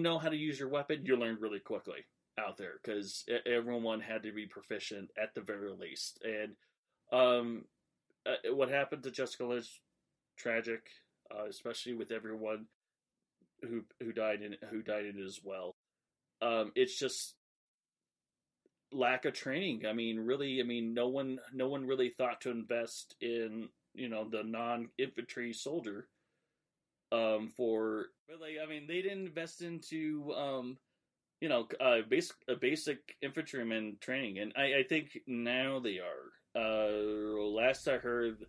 didn't know how to use your weapon, you learned really quickly out there because everyone had to be proficient at the very least. And um, what happened to Jessica is tragic, especially with everyone who died in it as well. It's just lack of training. I mean, really, no one really thought to invest in the non-infantry soldier. But like, I mean, they didn't invest into basic infantryman training, and I think now they are. Last I heard,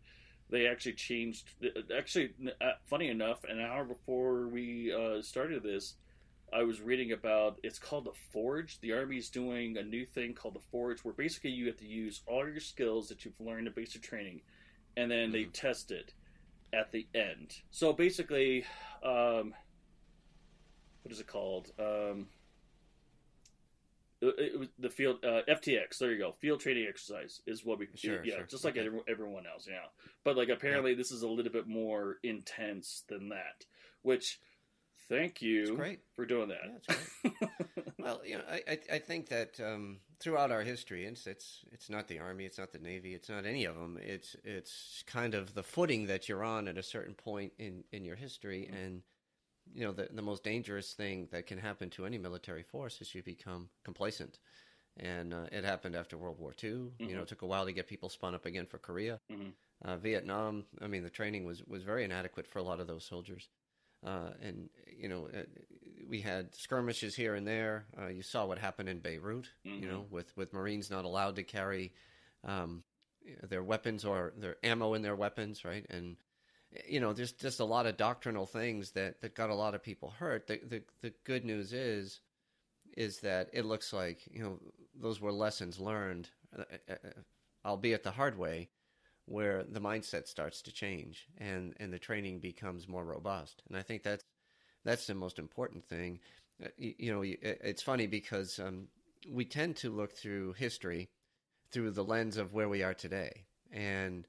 they actually changed. Actually, funny enough, an hour before we started this, I was reading about it's called the Forge. The Army's doing a new thing called the Forge, where basically you have to use all your skills that you've learned in basic training, and then they test it at the end. So basically, what is it called? It was the field FTX. There you go. Field training exercise is what we sure. Just like everyone else, yeah. But like apparently this is a little bit more intense than that. Which, thank you for doing that. Yeah, it's great. Well, I think that throughout our history, it's not the Army, it's not the Navy, it's not any of them. It's kind of the footing that you're on at a certain point in your history, and the most dangerous thing that can happen to any military force is you become complacent. And it happened after World War II. It took a while to get people spun up again for Korea. Vietnam, I mean, the training was very inadequate for a lot of those soldiers. We had skirmishes here and there. You saw what happened in Beirut, with Marines not allowed to carry their weapons or their ammo in their weapons, right? And there's just a lot of doctrinal things that got a lot of people hurt. The good news is that it looks like those were lessons learned, albeit the hard way, where the mindset starts to change and the training becomes more robust. And I think that's the most important thing. It's funny because we tend to look through history through the lens of where we are today. And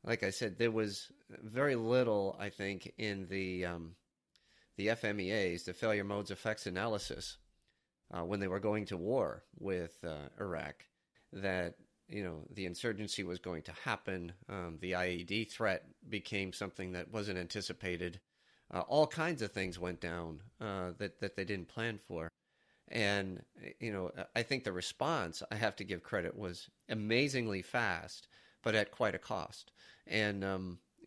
like I said, there was very little, I think, in the FMEAs, the Failure Modes Effects Analysis, when they were going to war with Iraq, that the insurgency was going to happen. The IED threat became something that wasn't anticipated. All kinds of things went down that they didn't plan for. And, I think the response, I have to give credit, was amazingly fast, but at quite a cost. And,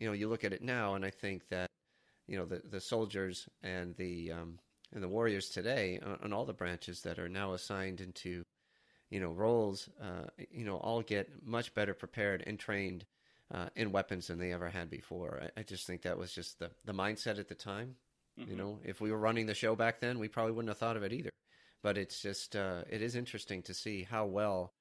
you look at it now, and I think that, the soldiers and the warriors today on all the branches that are now assigned into roles, all get much better prepared and trained in weapons than they ever had before. I just think that was just the mindset at the time. If we were running the show back then, we probably wouldn't have thought of it either. But it's just, it is interesting to see how well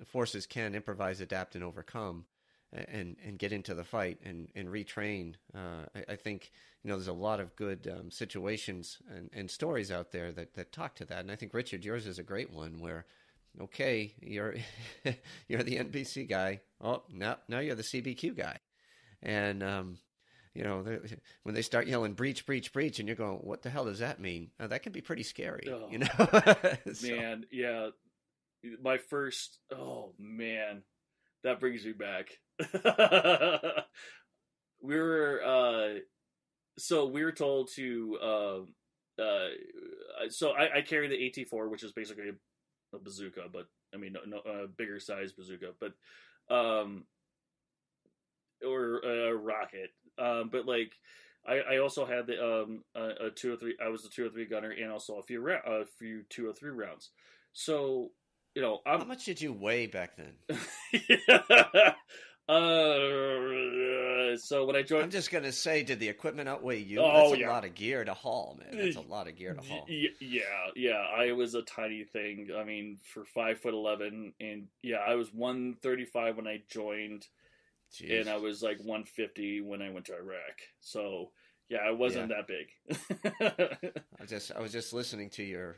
forces can improvise, adapt, and overcome and get into the fight and retrain. I think, there's a lot of good situations and stories out there that talk to that. And I think, Richard, yours is a great one where, okay, you're the NBC guy. Oh, now you're the CBQ guy. And, when they start yelling breach, breach, breach, and you're going, what the hell does that mean? That can be pretty scary, Man, yeah. My first, that brings me back. we were told to so I carry the AT-4, which is basically a bazooka, but I mean no bigger size bazooka, but or a rocket, but like I also had the a 203. I was the 203 gunner, and also a few 203 rounds. So how much did you weigh back then? So when I joined, I'm just gonna say, did the equipment outweigh you? Oh, That's a lot of gear to haul, man. That's a lot of gear to haul. Yeah. I was a tiny thing. I mean, for 5'11", and I was 135 when I joined, Jeez. And I was like 150 when I went to Iraq. So I wasn't that big. I was just listening to your,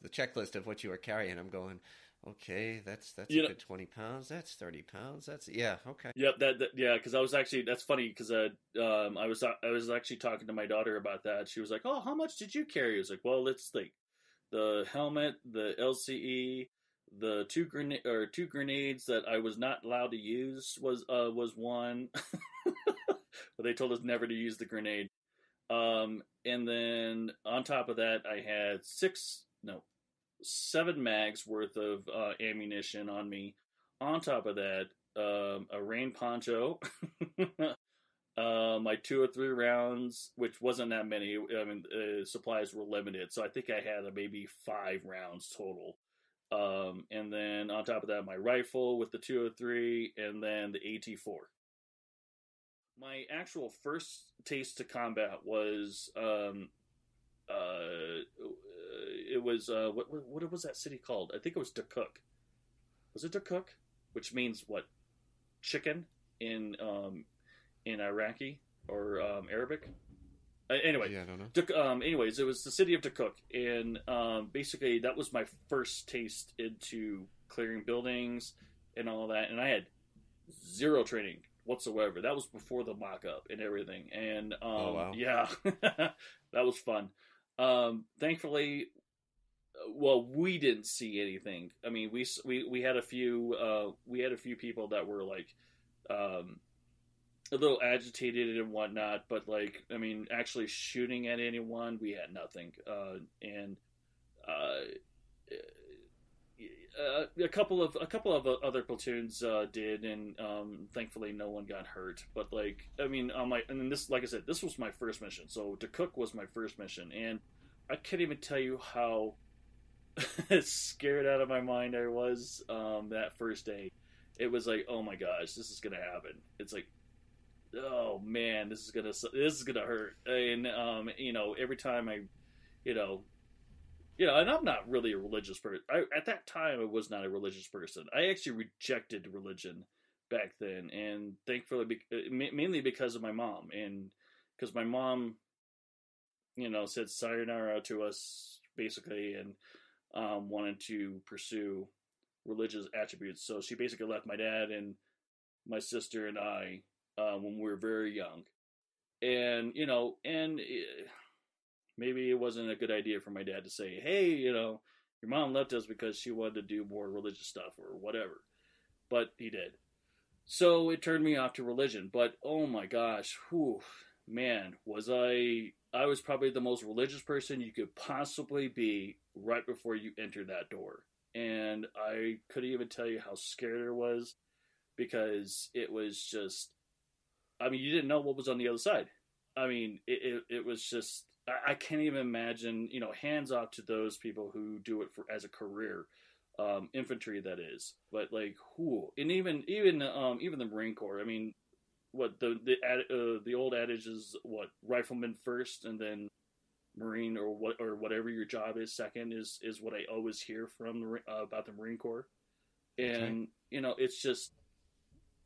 the checklist of what you were carrying. I'm going, Okay, that's a You know, good 20 pounds. That's 30 pounds. That's yeah. Okay. yep, yeah, because I was actually that's funny because I was actually talking to my daughter about that. She was like, "Oh, how much did you carry?" I was like, "Well, let's think. The helmet, the LCE, the two grenades that I was not allowed to use was one, but they told us never to use the grenade. And then on top of that, I had seven mags worth of ammunition on me. On top of that, a rain poncho, my 2 or 3 rounds, which wasn't that many. I mean, supplies were limited, so I think I had maybe 5 rounds total. And then on top of that, my rifle with the 203, and then the AT4. My actual first taste to combat was it was what was that city called? I think it was Dakuk. Was it Dakuk? Which means what? Chicken in Iraqi or Arabic. Anyway, Yeah, I don't know. anyways, it was the city of Dakuk, and basically that was my first taste into clearing buildings and all that. And I had zero training whatsoever. That was before the mock-up and everything. And Oh wow. yeah, that was fun. Thankfully, well, we didn't see anything. I mean, we had a few people that were like a little agitated and whatnot, but like, I mean, actually shooting at anyone, we had nothing. And a couple of other platoons did, and thankfully no one got hurt. But like, I mean, and then this, like I said, this was my first mission. So Cook was my first mission, and I can't even tell you how scared out of my mind I was that first day. It was like, oh my gosh, this is gonna happen. It's like, oh man, this is gonna hurt. And every time I, you know, and I'm not really a religious person. At that time, I was not a religious person. I actually rejected religion back then, and thankfully, mainly because of my mom, and because my mom, said sayonara to us basically, and wanted to pursue religious attributes. So she basically left my dad and my sister and I when we were very young, and maybe it wasn't a good idea for my dad to say, "Hey, your mom left us because she wanted to do more religious stuff or whatever," but he did. So it turned me off to religion. But oh my gosh, whew, man, I was probably the most religious person you could possibly be right before you enter that door. And I couldn't even tell you how scared I was, because it was just, I mean, you didn't know what was on the other side. I mean, it was just, I can't even imagine, hands off to those people who do it as a career, infantry that is. But like, who, and even the Marine Corps. I mean, what the old adage is, what, rifleman first and then Marine or whatever your job is second is what I always hear from about the Marine Corps. And Okay. it's just,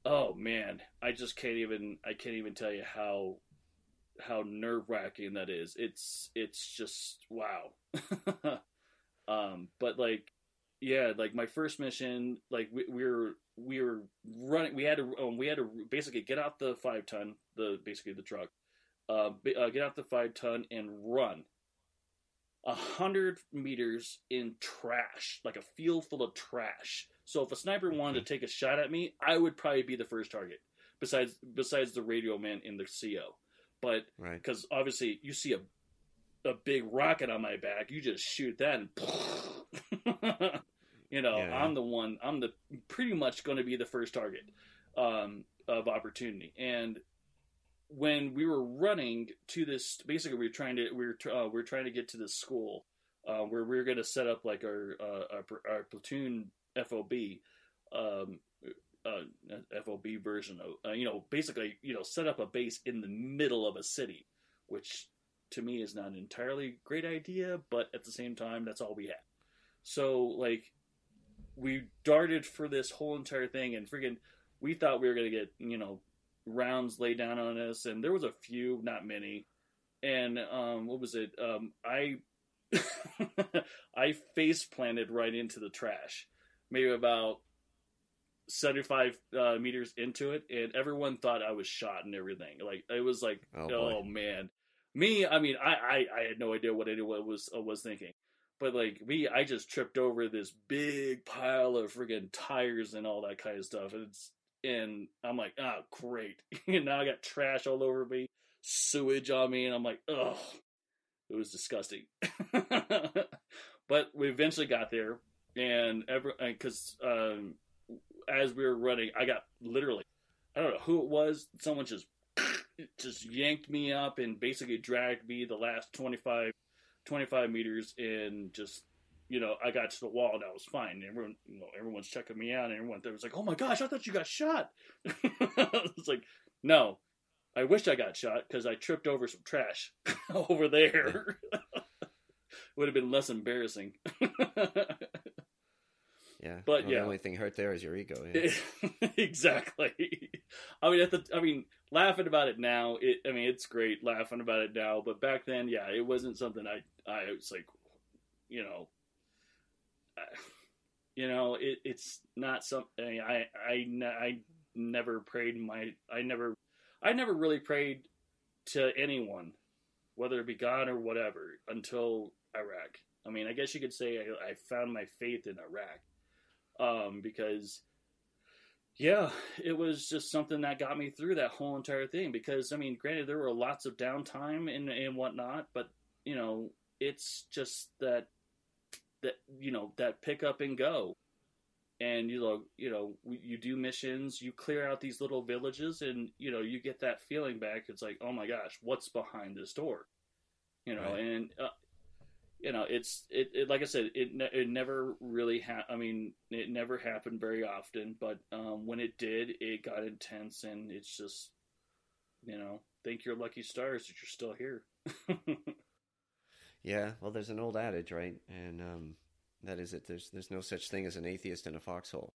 oh man, I can't even tell you how nerve-wracking that is. It's just wow. But like, yeah, like my first mission, like we were running. We had to basically get out the 5 ton, basically the truck, get out the 5 ton and run 100 meters in trash, like a field full of trash. So if a sniper wanted to take a shot at me, I would probably be the first target, besides the radio man in the CO. But Right. because obviously you see a big rocket on my back, you just shoot that, and Yeah. I'm the one. I'm the pretty much going to be the first target of opportunity. And when we were running to this, basically we were trying to get to this school where we were going to set up like our platoon FOB. Um, FOB version of basically set up a base in the middle of a city, which to me is not an entirely great idea, but at the same time that's all we had. So like we darted for this whole entire thing, and freaking we thought we were gonna get rounds laid down on us, and there was a few, not many. And what was it? I I face planted right into the trash. maybe about 75 meters into it, and everyone thought I was shot and everything. Like it was like, Oh boy. oh man, me. I mean, I had no idea what anyone was thinking, but like me, I just tripped over this big pile of friggin' tires and all that kind of stuff, and I'm like, oh great, and now I got trash all over me, sewage on me, and I'm like, ugh, it was disgusting. But we eventually got there, and because as we were running, I got literally, I don't know who it was. Someone just yanked me up and basically dragged me the last 25 meters, and just, I got to the wall and I was fine. Everyone, everyone's checking me out, and everyone there was like, "Oh my gosh, I thought you got shot." It's like, no, I wish I got shot because I tripped over some trash over there. Would have been less embarrassing. Yeah, But well, yeah, the only thing hurt there is your ego. Yeah. exactly. I mean, laughing about it now, it's great laughing about it now. But back then, yeah, it wasn't something I was like, you know, it's not something I never prayed I never really prayed to anyone, whether it be God or whatever, until Iraq. I mean, I guess you could say I found my faith in Iraq. Because yeah, it was just something that got me through that whole entire thing. Because I mean, granted, there were lots of downtime and whatnot, but it's just that pick up and go, and you do missions, you clear out these little villages, and you get that feeling back. It's like, oh my gosh, what's behind this door? Right. And it like I said, it never really it never happened very often, but when it did, it got intense, and it's just, thank your lucky stars that you're still here. Yeah, well, there's an old adage, right? And that is that there's no such thing as an atheist in a foxhole.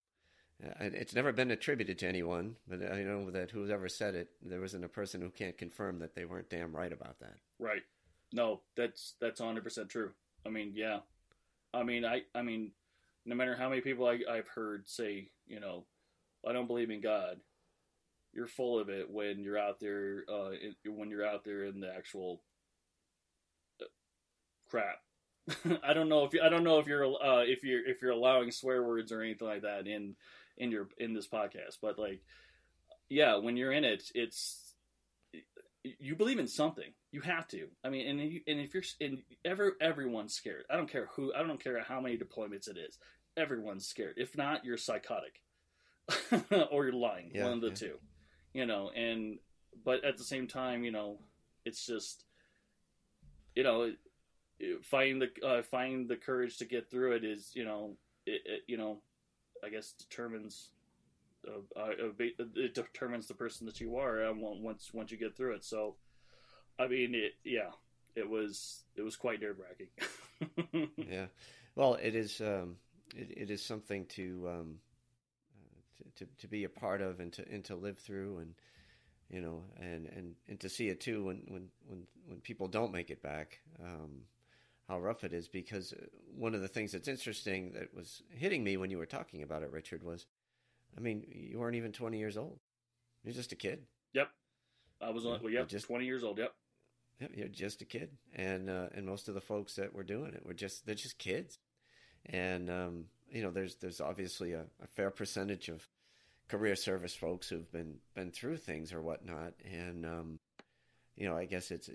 It's never been attributed to anyone, but I know that whoever said it, there wasn't a person who can't confirm that they weren't damn right about that. Right. No, that's 100% true. I mean, yeah. I mean, no matter how many people I've heard say, I don't believe in God, you're full of it when you're out there. When you're out there in the actual crap. I don't know if you're allowing swear words or anything like that in this podcast, but like, yeah, when you're in it, you believe in something. You have to. I mean, and if everyone's scared. I don't care who. I don't care how many deployments it is. Everyone's scared. If not, you're psychotic, or you're lying. Yeah, One of the yeah. two. And but at the same time, it's just, you know, finding the courage to get through it is, I guess determines. It determines the person that you are once you get through it. So, I mean, it was quite nerve wracking. Yeah. Well, it is. It is something to be a part of and to live through, and and to see it too when people don't make it back. How rough it is, because one of the things that's interesting that was hitting me when you were talking about it, Richard, was, I mean, you weren't even 20 years old. You're just a kid. Yep, I was You're just 20 years old. Yep. Yep, you're just a kid, and most of the folks that were doing it they're just kids, and there's obviously a fair percentage of career service folks who've been through things or whatnot, and I guess it's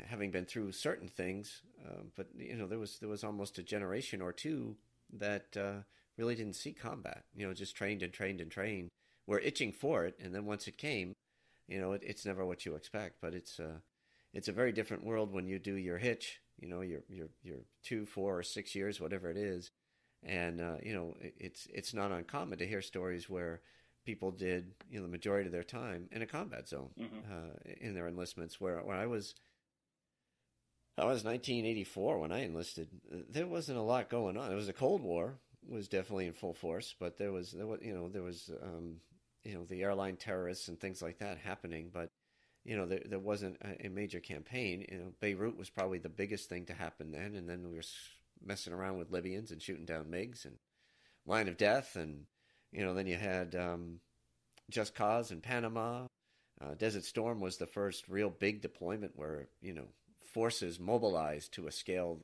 having been through certain things, but there was almost a generation or two that really didn't see combat, just trained and trained and trained, were itching for it, and then once it came, it's never what you expect, but it's a very different world when you do your hitch, your 2, 4, or 6 years, whatever it is. And, it's not uncommon to hear stories where people did, the majority of their time in a combat zone, in their enlistments, where I was 1984 when I enlisted. There wasn't a lot going on. It was the Cold War was definitely in full force, but there was the airline terrorists and things like that happening, but there wasn't a major campaign. Beirut was probably the biggest thing to happen then, and then we were messing around with Libyans and shooting down MiGs and Line of Death, and then you had Just Cause in Panama. Desert Storm was the first real big deployment where forces mobilized to a scale